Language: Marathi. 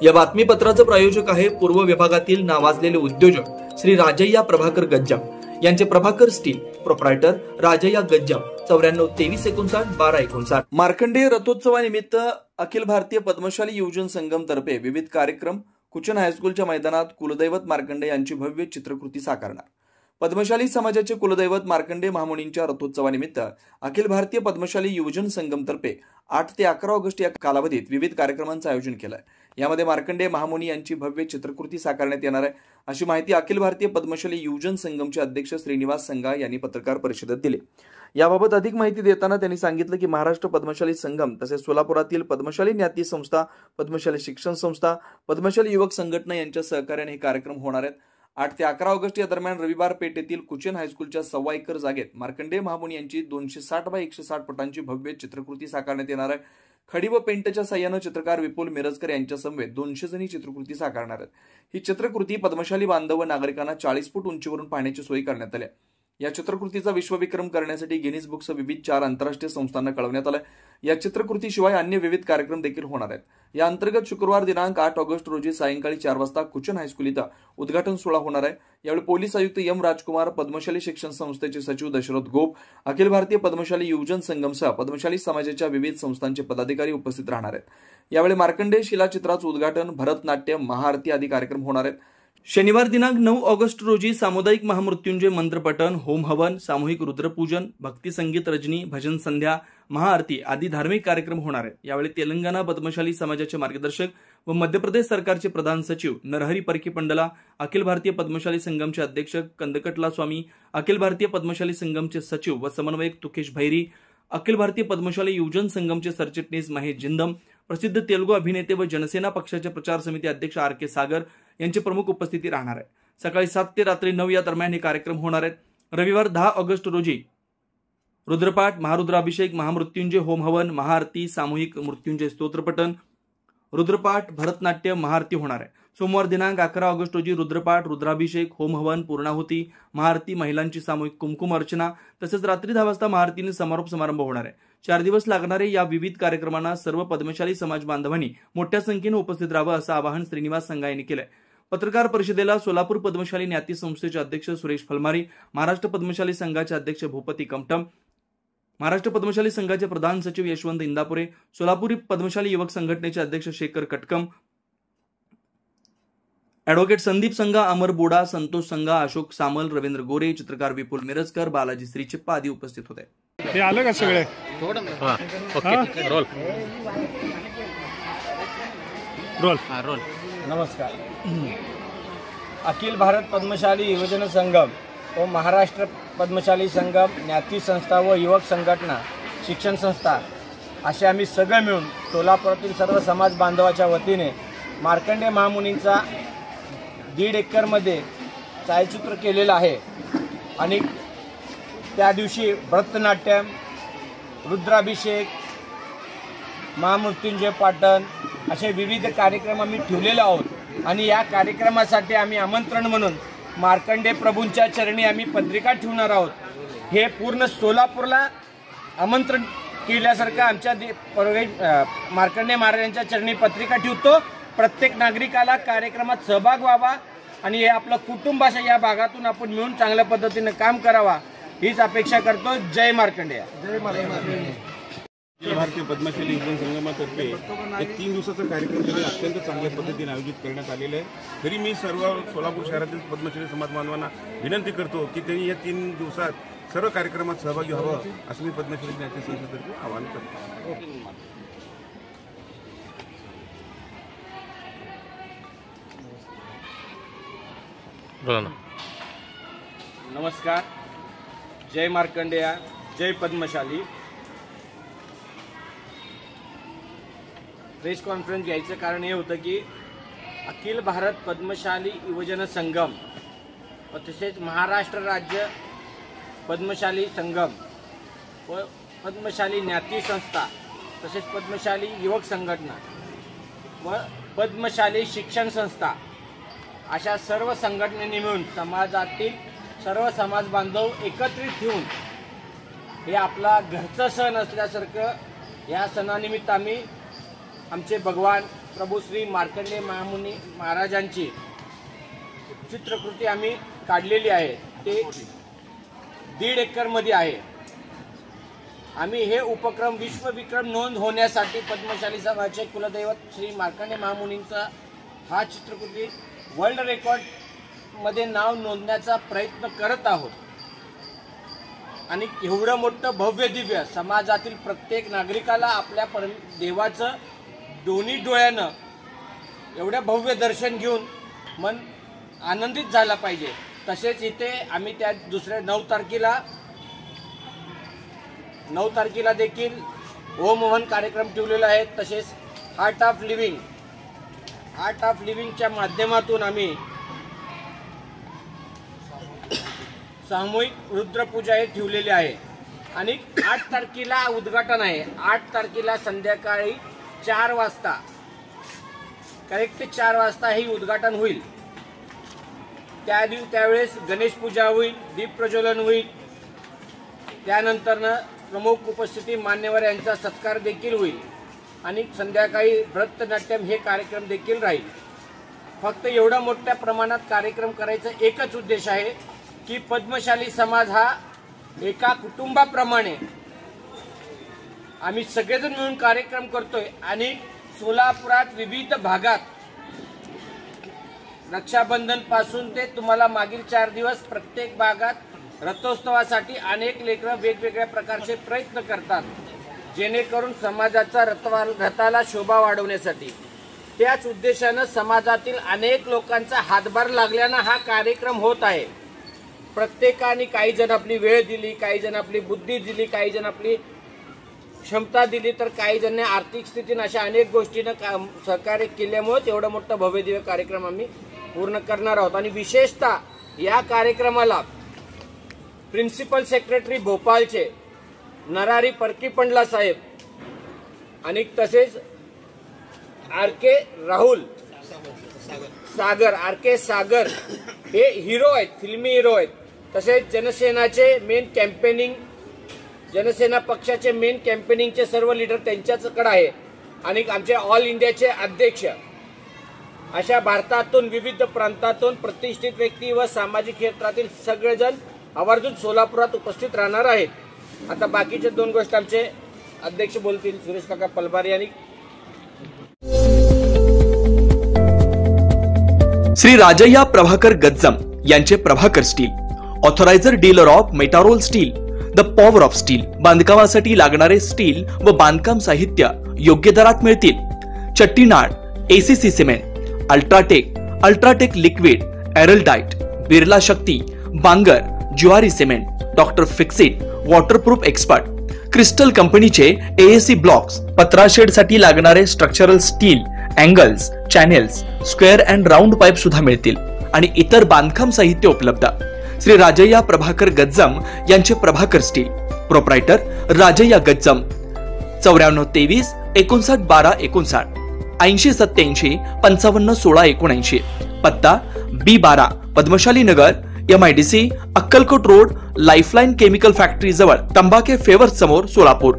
या बातमीपत्राचे प्रायोजक आहे पूर्व विभागातील नावाजलेले उद्योजक श्री राजय्या प्रभाकर गज्जाम यांचे प्रभाकर स्टील, प्रोप्रायटर राजय्या गज्जाम, 94 23 59 12 59। मार्कंडेय रथोत्सवानिमित्त अखिल भारतीय पद्मशाली युवजन संगम तर्फे विविध कार्यक्रम कुचन हायस्कूलच्या मैदानात कुलदैवत मार्कंडेय यांची भव्य चित्रकृती साकारणार। पद्मशाली समाजाचे कुलदैवत मार्कंडेय महामुनींच्या रथोत्सवानिमित्त अखिल भारतीय पद्मशाली युवजन संगम तर्फे 8 ते 11 ऑगस्ट या कालावधीत विविध कार्यक्रमांचे आयोजन केलं आहे। यामध्ये मार्कंडेय महामुनी यांची भव्य चित्रकृती साकारण्यात येणार आहे, अशी माहिती अखिल भारतीय पद्मशाली युवजन संगमचे अध्यक्ष श्रीनिवास संघा यांनी पत्रकार परिषदेत दिली। याबाबत अधिक माहिती देताना त्यांनी सांगितलं की महाराष्ट्र पद्मशाली संगम तसेच सोलापुरातील पद्मशाली ज्ञाती संस्था, पद्मशाली शिक्षण संस्था, पद्मशाली युवक संघटना यांच्या सहकार्याने हे कार्यक्रम होणार आहेत। 8 ते 11 ऑगस्ट या दरम्यान रविवार पेठ येथील कुचन हायस्कूलच्या 1.25 एकर जागेत मार्कंडेय महामुनी यांची 260 बाय 160 फुटांची भव्य चित्रकृती साकारण्यात येणार आहे। खडी व पेंटच्या साह्याने चित्रकार विपुल मिरजकर यांच्या समवेत 200 जणी चित्रकृती साकारणार आहेत। ही चित्रकृती पद्मशाली बांधव व नागरिकांना 40 फूट उंचीवरून पाहण्याची सोय करण्यात आली आहे। या चित्रकृतीचा विश्वविक्रम करण्यासाठी गिनीज बुक्स विविध 4 आंतरराष्ट्रीय संस्थांना कळवण्यात आलं। या चित्रकृतीशिवाय अन्य विविध कार्यक्रम देखील होणार आहेत। या अंतर्गत शुक्रवार दिनांक 8 ऑगस्ट रोजी सायंकाळी 4 वाजता कुचन हायस्कूल इथं उद्घाटन सोहळा होणार आहे। यावेळी पोलीस आयुक्त एम राजकुमार, पद्मशाली शिक्षण संस्थेचे सचिव दशरथ गोप, अखिल भारतीय पद्मशाली युवजन संगमसह पद्मशाली समाजाच्या विविध संस्थांचे पदाधिकारी उपस्थित राहणार आहेत। यावेळी मार्कंडेय शिलाचित्राचं उद्घाटन, भरतनाट्यम, महाआरती आदी कार्यक्रम होणार आहेत। शनिवार दिनांक 9 ऑगस्ट रोजी सामुदायिक महामृत्युंजय मंत्रपठण, होम हवन, सामूहिक रुद्रपूजन, भक्ती संगीत रजनी, भजन संध्या, महाआरती आदी धार्मिक कार्यक्रम होणार आहेत। यावेळी तेलंगणा पद्मशाली समाजाचे मार्गदर्शक व मध्य प्रदेश सरकारचे प्रधान सचिव नरहरी परकी पंडला, अखिल भारतीय पद्मशाली संगमचे अध्यक्ष कंदकटला स्वामी, अखिल भारतीय पद्मशाली संगमचे सचिव व समन्वयक तुकेश भैरी, अखिल भारतीय पद्मशाली युवजन संगमचे सरचिटणीस महेश जिंदम, प्रसिद्ध तेलुगू अभिनेते व जनसेना पक्षाचे प्रचार समिती अध्यक्ष RK सागर यांची प्रमुख उपस्थिती राहणार आहे। सकाळी 7 ते रात्री 9 या दरम्यान हे कार्यक्रम होणार आहेत। रविवार 10 ऑगस्ट रोजी रुद्रपाठ, महारुद्राभिषेक, महामृत्युंजय होम हवन, महाआरती, सामूहिक मृत्युंजय स्तोत्रपठण, रुद्रपाठ, भरतनाट्यम, महाआरती होणार आहे। सोमवार दिनांक 11 ऑगस्ट रोजी रुद्रपाठ, रुद्राभिषेक, होम हवन, पूर्णाहुती, महाआरती, महिलांची सामूहिक कुमकुम अर्चना तसेच रात्री 10 वाजता महाआरतीने समारोप समारंभ होणार आहे। 4 दिवस लागणारे या विविध कार्यक्रमांना सर्व पद्मशाली समाज बांधवांनी मोठ्या संख्येने उपस्थित राहावं असं आवाहन श्रीनिवास संघा यांनी केलंय। पत्रकार परिषदेला सोलापूर पद्मशाली ज्ञाती संस्थेचे अध्यक्ष सुरेश फलमारी, महाराष्ट्र पद्मशाली संघाचे अध्यक्ष भूपती कमठम, महाराष्ट्र पद्मशाली संघाचे प्रधान सचिव यशवंत इंदापुरे, सोलापुरी पद्मशाली युवक संघटनेचे अध्यक्ष शेखर कटकम, ॲडव्होकेट संदीप संघा, अमर बोडा, संतोष संघा, अशोक सामल, रवींद्र गोरे, चित्रकार विपुल मिरजकर, बालाजी श्रीचिप्पा आदी उपस्थित होते। हे आलं का सगळे? Okay, roll roll roll. नमस्कार। अखिल भारत पद्मशाली युवजन संगम व महाराष्ट्र पद्मशाली संगम, ज्ञाती संस्था व युवक संघटना, शिक्षण संस्था असे आम्ही सगळे मिळून सोलापुरातील सर्व समाज बांधवाच्या वतीने मार्कंडेय महामुनींचा 1.5 एकरमध्ये छायाचित्र केलेलं आहे आणि त्या दिवशी भरतनाट्यम, रुद्राभिषेक, महामृत्युंजय पाठण असे विविध कार्यक्रम आम्ही ठेवलेले आहोत आणि या कार्यक्रमासाठी आम्ही आमंत्रण म्हणून मार्कंडेय प्रभूंच्या चरणी आम्ही पत्रिका ठेवणार आहोत। हे पूर्ण सोलापूरला आमंत्रण केल्यासारखं आमच्या मार्कंडेय महाराजांच्या चरणी पत्रिका ठेवतो। प्रत्येक नागरिकाला कार्यक्रमात सहभाग व्हावा आणि हे आपलं कुटुंब अशा या भागातून आपण मिळून चांगल्या पद्धतीने काम करावा हीच अपेक्षा करतो। जय मार्कंडेय। जय मार्कंडेय। भारतीय पद्मशाली युवजन संगमातर्फे एक 3 दिवसाचा कार्यक्रम अत्यंत चांगल्या पद्धतीने आयोजित करण्यात आलेला आहे। तरी मी सर्व सोलापूर शहरातील पद्मशाली समाज बांधवांना विनंती करतो की त्यांनी या 3 दिवसात सर्व कार्यक्रमात सहभागी व्हावं असं मी पद्मशाली ज्ञाती संस्थेतर्फे आवाहन करतो। नमस्कार। जय मार्कंडेय, जय पद्मशाली। प्रेस कॉन्फरन्स घ्यायचं कारण हे होतं की अखिल भारत पद्मशाली युवजन संगम व तसेच महाराष्ट्र राज्य पद्मशाली संगम व पद्मशाली ज्ञाती संस्था तसेच पद्मशाली युवक संघटना व पद्मशाली शिक्षण संस्था अशा सर्व संघटनांनी मिळून समाजातील सर्व समाज बांधव एकत्रित येऊन हे आपला घरचा सण असल्यासारखं या सणानिमित्त आम्ही आमचे भगवान प्रभू श्री मार्कंडेय महामुनी महाराजांची चित्रकृती आम्ही काढलेली आहे. ते 1.5 एकरमध्ये आहे. आम्ही हे उपक्रम विश्वविक्रम नोंद होण्यासाठी पद्मशाली समाजाचे कुलदैवत श्री मार्कंडेय महामुनींचा हा चित्रकृती वर्ल्ड रेकॉर्डमध्ये नाव नोंदण्याचा प्रयत्न करत आहोत. आणि एवढं मोठं भव्य दिव्य समाजातील प्रत्येक नागरिकाला आपल्या देवाचं दोन्ही डोळ्यानं एवढं भव्य दर्शन घेऊन मन आनंदित झाला पाहिजे. तसेच इथे आम्ही त्या दुसऱ्या 9 तारखेला देखील ओम हवन कार्यक्रम ठेवलेला आहे. तसेच हार्ट ऑफ लिव्हिंगच्या माध्यमातून आम्ही सामूहिक रुद्रपूजा हे ठेवलेली आहे. आणि 8 तारखेला उद्घाटन आहे. 8 तारखेला संध्याकाळी 4 वाजता करेक्ट 4 वाजता हे उद्घाटन होईल. त्यावेळेस गणेश पूजा होईल, दीप प्रज्वलन होईल. त्यानंतर प्रमुख उपस्थिती मान्यवर यांचा सत्कार देखील होईल. आणि संध्याकाळी भरतनाट्यम हे कार्यक्रम देखील राहील. फक्त एवढा मोठ्या प्रमाणात कार्यक्रम करायचा एकच उद्देश आहे की पद्मशाली समाज हा एका कुटुंबाप्रमाणे आम्ही सगळेजण मिळून कार्यक्रम करतोय. आणि सोलापुरात विविध भागात रक्षाबंधन पासून ते तुम्हाला मागील 4 दिवस प्रत्येक भागात रथोत्सवासाठी अनेक लेकरं वेगवेगळ्या प्रकारचे प्रयत्न करतात, जेणेकरून समाजाचा रथाला शोभा वाढवण्यासाठी. त्याच उद्देशानं समाजातील अनेक लोकांचा हातभार लागल्यानं हा कार्यक्रम होत आहे. प्रत्येकाने काही जण आपली वेळ दिली, काही जण आपली बुद्धी दिली, काही जण आपली क्षमता दिली, तर काही जण आर्थिक स्थितीनं अशा अनेक गोष्टीनं सहकार्य केल्यामुळे एवढा मोठा भव्य दिव्य कार्यक्रम आम्ही पूर्ण करणार आहोत. आणि विशेषतः या कार्यक्रमाला प्रिन्सिपल सेक्रेटरी भोपाळचे नरारी परकीपंडला साहेब आणि तसेच आर.के. राहुल सागर हे हिरो आहेत, फिल्मी हिरो आहेत. तसेच जनसेना पक्षाचे मेन कॅम्पेनिंगचे सर्व लीडर त्यांच्याकडे आहे. आणि आमचे ऑल इंडियाचे अध्यक्ष अशा भारतातून विविध प्रांतातून प्रतिष्ठित व्यक्ती व सामाजिक क्षेत्रातील सगळेजण आवर्जून सोलापुरात उपस्थित राहणार आहेत. आता बाकीचे 2 गोष्टी आमचे अध्यक्ष बोलतील, सुरेश काका पलबारी आणि श्री राजय्या प्रभाकर गज्जम यांचे Prabhakar steel, authorised dealer of Metarol steel, the power of steel. बांधकामासाठी लागणारे स्टील व बांधकाम साहित्य योग्य दरात मिळतील. Chettinad, ACC cement, UltraTech liquid, Araldite, Birla Shakti, Bangur, Zuari cement, doctor Fixit, waterproof expert, crystal कंपनीचे एएसी ब्लॉक्स, पत्रा शेड साठी लागणारे structural steel, angles, channels, square and round pipe सुद्धा मिळतील. आणि इतर बांधकाम साहित्य उपलब्ध. श्री राजय्या प्रभाकर गज्जम यांचे प्रभाकर स्टील. प्रोप्रायटर राजय्या गज्जम. 94 23 59 12 59, 80 87 55 16 79. पत्ता B12 पद्मशाली नगर, MIDC, Akkalkot road, lifeline chemical factory जवळ, तंबाखे फेवर्स समोर, सोलापूर.